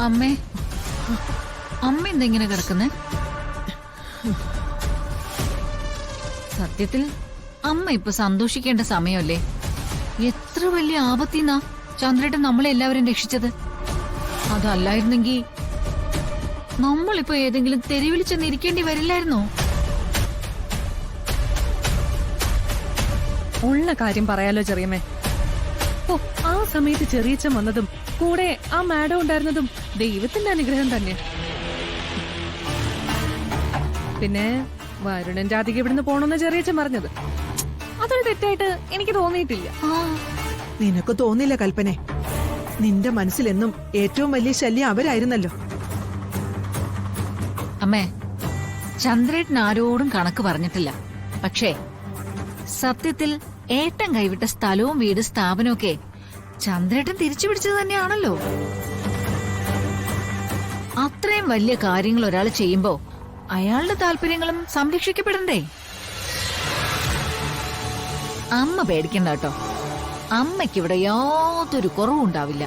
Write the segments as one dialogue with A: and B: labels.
A: അമ്മേ, അമ്മ എന്തെങ്ങനെ കിടക്കുന്നേ? സത്യത്തിൽ അമ്മ ഇപ്പൊ സന്തോഷിക്കേണ്ട സമയമല്ലേ? എത്ര വലിയ ആപത്തിന്നാ ചന്ദ്രേട്ടൻ നമ്മളെ എല്ലാവരും രക്ഷിച്ചത്. അതല്ലായിരുന്നെങ്കി നമ്മളിപ്പോ ഏതെങ്കിലും തെരുവിൽ ചെന്നിരിക്കേണ്ടി വരില്ലായിരുന്നോ?
B: ഉള്ള കാര്യം പറയാലോ ചെറിയമ്മേ. ഓ, ആ സമയത്ത് ചെറിയച്ഛൻ വന്നതും കൂടെ ആ മാഡം ഉണ്ടായിരുന്നതും ദൈവത്തിന്റെ അനുഗ്രഹം തന്നെ. പിന്നെ വരുണൻ രാധിക ഇവിടുന്ന് പോണെന്ന് ചെറിയച്ഛൻ പറഞ്ഞത് അതൊരു തെറ്റായിട്ട് എനിക്ക് തോന്നിയിട്ടില്ല.
C: നിനക്ക് തോന്നില്ല കൽപ്പനെ? നിന്റെ മനസ്സിലെന്നും ഏറ്റവും വലിയ ശല്യം അവരായിരുന്നല്ലോ.
A: അമ്മേ, ചന്ദ്രേട്ടൻ ആരോടും കണക്ക് പറഞ്ഞിട്ടില്ല. പക്ഷേ സത്യത്തിൽ ഏട്ടൻ കൈവിട്ട സ്ഥലവും വീട് സ്ഥാപനമൊക്കെ ചന്ദ്രേട്ടൻ തിരിച്ചു പിടിച്ചത് തന്നെയാണല്ലോ. അത്രയും വലിയ കാര്യങ്ങൾ ഒരാൾ ചെയ്യുമ്പോ അയാളുടെ താല്പര്യങ്ങളും സംരക്ഷിക്കപ്പെടണ്ടേ? അമ്മ പേടിക്കണ്ട കേട്ടോ. അമ്മയ്ക്കിവിടെ യാതൊരു കുറവും ഉണ്ടാവില്ല.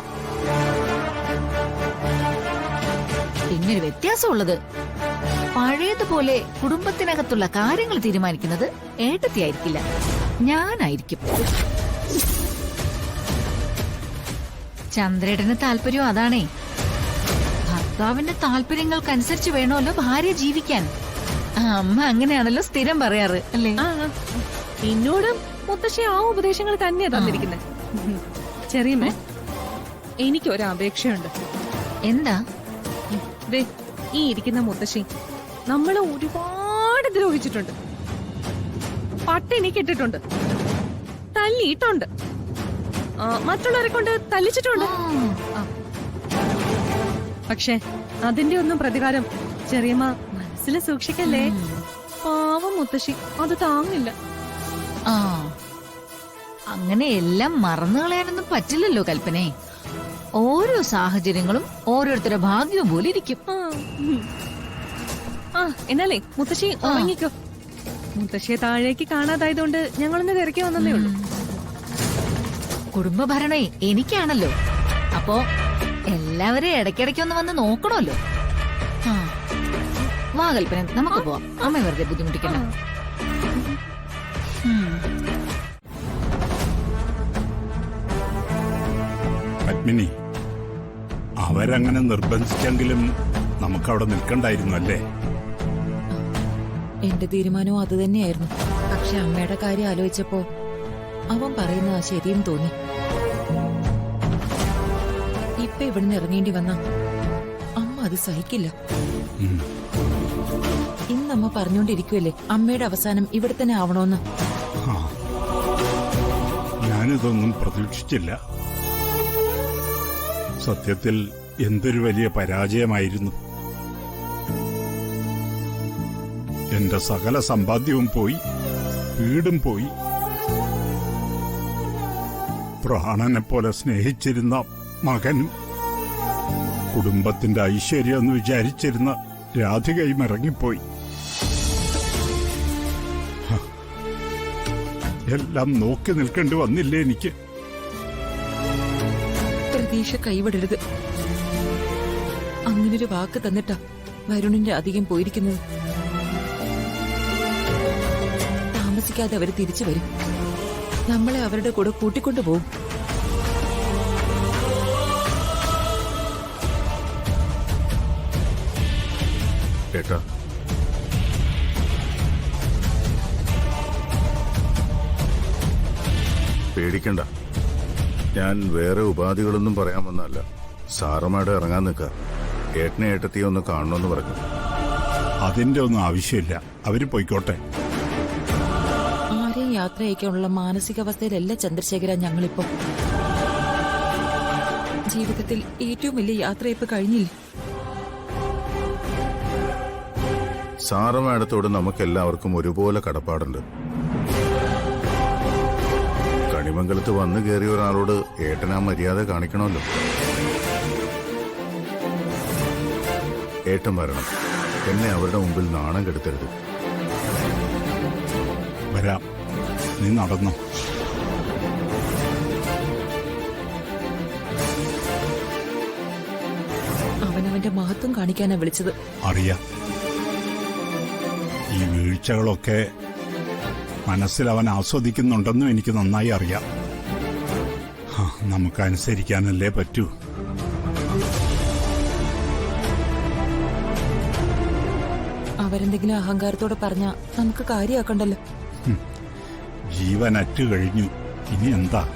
A: പിന്നൊരു വ്യത്യാസമുള്ളത്, പഴയതുപോലെ കുടുംബത്തിനകത്തുള്ള കാര്യങ്ങൾ തീരുമാനിക്കുന്നത് ഏട്ടത്തിയായിരിക്കില്ല, ഞാനായിരിക്കും. ചന്ദ്രേട്ടന് താല്പര്യം അതാണേ. ഭർത്താവിന്റെ താല്പര്യങ്ങൾക്കനുസരിച്ച് വേണമല്ലോ ഭാര്യ ജീവിക്കാൻ. അമ്മ അങ്ങനെയാണല്ലോ സ്ഥിരം പറയാറ് അല്ലേ?
B: എന്നോടും മുത്തശ്ശി ആ ഉപദേശങ്ങൾ തന്നെയാ തന്നിരിക്കുന്നത്. ചെറിയമ്മേ, എനിക്കൊരു അപേക്ഷയുണ്ട്.
A: എന്താ?
B: ദേ, ഈ ഇരിക്കുന്ന മുത്തശ്ശി നമ്മളെ ഒരുപാട് ദ്രോഹിച്ചിട്ടുണ്ട്, പട്ടിണി കിട്ടിട്ടുണ്ട്, തല്ലിയിട്ടുണ്ട്, മറ്റുള്ളവരെ കൊണ്ട് തല്ലിച്ചിട്ടുണ്ട്. പക്ഷെ അതിന്റെ ഒന്നും പ്രതികാരം ചെറിയമ്മ മനസ്സിൽ സൂക്ഷിക്കല്ലേ. പാവം മുത്തശ്ശി അത് താങ്ങില്ല.
A: ആ, അങ്ങനെ എല്ലാം മറന്നു കളയാനൊന്നും പറ്റില്ലല്ലോ കൽപ്പനെ. ഓരോ സാഹചര്യങ്ങളും ഓരോരുത്തരുടെ ഭാഗ്യവും പോലെ ഇരിക്കും.
B: എന്നാലേ മുത്തശ്ശി ഉറങ്ങിക്കോ. മുത്തശ്ശിയെ താഴേക്ക് കാണാതായതുകൊണ്ട് ഞങ്ങളൊന്ന് തിരക്കി വന്നേ ഉള്ളൂ.
A: കുടുംബഭരണേ എനിക്കാണല്ലോ. അപ്പോ എല്ലാവരെയും ഇടയ്ക്കിടയ്ക്കൊന്ന് വന്ന് നോക്കണമല്ലോ. വാ കൽപ്പന, നമുക്ക് പോവാം. അമ്മ വെറുതെ ബുദ്ധിമുട്ടിക്കണം.
D: പത്മിനി, അവരങ്ങനെ നിർബന്ധിച്ചെങ്കിലും നമുക്കവിടെ നിൽക്കണ്ടായിരുന്നു അല്ലേ?
E: എന്റെ തീരുമാനവും അത് തന്നെയായിരുന്നു. പക്ഷെ അമ്മയുടെ കാര്യം ആലോചിച്ചപ്പോ അവൻ പറയുന്നത് ശരിയും തോന്നി. ഇപ്പൊ ഇവിടുന്ന് ഇറങ്ങേണ്ടി വന്ന അമ്മ അത് സഹിക്കില്ല. ഇന്നമ്മ പറഞ്ഞോണ്ടിരിക്കുവല്ലേ അമ്മയുടെ അവസാനം ഇവിടെ തന്നെ ആവണോന്ന്.
D: ഞാനിതൊന്നും പ്രതീക്ഷിച്ചില്ല. സത്യത്തിൽ എന്തൊരു വലിയ പരാജയമായിരുന്നു. എന്റെ സകല സമ്പാദ്യവും പോയി, വീടും പോയി. പ്രാണനെ പോലെ സ്നേഹിച്ചിരുന്ന മകനും കുടുംബത്തിന്റെ ഐശ്വര്യം എന്ന് വിചാരിച്ചിരുന്ന രാധികയും ഇറങ്ങിപ്പോയി. എല്ലാം നോക്കി നിൽക്കേണ്ടി വന്നില്ലേ എനിക്ക്?
E: പ്രതീക്ഷ കൈവിടരുത്. അങ്ങനൊരു വാക്ക് തന്നിട്ടാ വരുണിന്റെ അധികം പോയിരിക്കുന്നത്. താമസിക്കാതെ അവര് തിരിച്ചു വരും. നമ്മളെ അവരുടെ കൂടെ കൂട്ടിക്കൊണ്ടുപോകും.
F: ഏട്ടാ, പേടിക്കണ്ട. ഞാൻ വേറെ ഉപാധികളൊന്നും പറയാൻ വന്നല്ല. സാറമ്മയുടെ ഇറങ്ങാൻ നിൽക്കുക. ഏട്ടനെ ഏട്ടത്തിയെ ഒന്ന് കാണണമെന്ന് പറഞ്ഞു.
D: അതിന്റെ ഒന്നും ആവശ്യമില്ല, അവര് പോയിക്കോട്ടെ.
E: ആരെയും യാത്ര അയക്കാനുള്ള മാനസികാവസ്ഥയിലല്ല ചന്ദ്രശേഖര ഞങ്ങളിപ്പോ. ജീവിതത്തിൽ ഏറ്റവും വലിയ യാത്രയപ്പ് കഴിഞ്ഞില്ല.
F: സാറമ്മയുടെ നമുക്കെല്ലാവർക്കും ഒരുപോലെ കടപ്പാടുണ്ട്. കണിമംഗലത്ത് വന്നു കയറിയ ഒരാളോട് ഏട്ടനാ മര്യാദ കാണിക്കണമല്ലോ. ഏട്ടൻ വരണം. എന്നെ അവരുടെ മുമ്പിൽ നാണം കെടുത്തരുത്.
D: വരാം, നീ നടന്നു.
E: അവന്റെ മഹത്വം കാണിക്കാനാ വിളിച്ചത്.
D: അറിയാം. ഈ വീഴ്ചകളൊക്കെ മനസ്സിൽ അവൻ ആസ്വദിക്കുന്നുണ്ടെന്നും എനിക്ക് നന്നായി അറിയാം. നമുക്കനുസരിക്കാനല്ലേ പറ്റൂ.
E: അവരെന്തെങ്കിലും അഹങ്കാരത്തോടെ പറഞ്ഞാ നമുക്ക് കാര്യമാക്കണ്ടല്ലോ.
D: ജീവൻ അറ്റു കഴിഞ്ഞു. ഇനി എന്താ?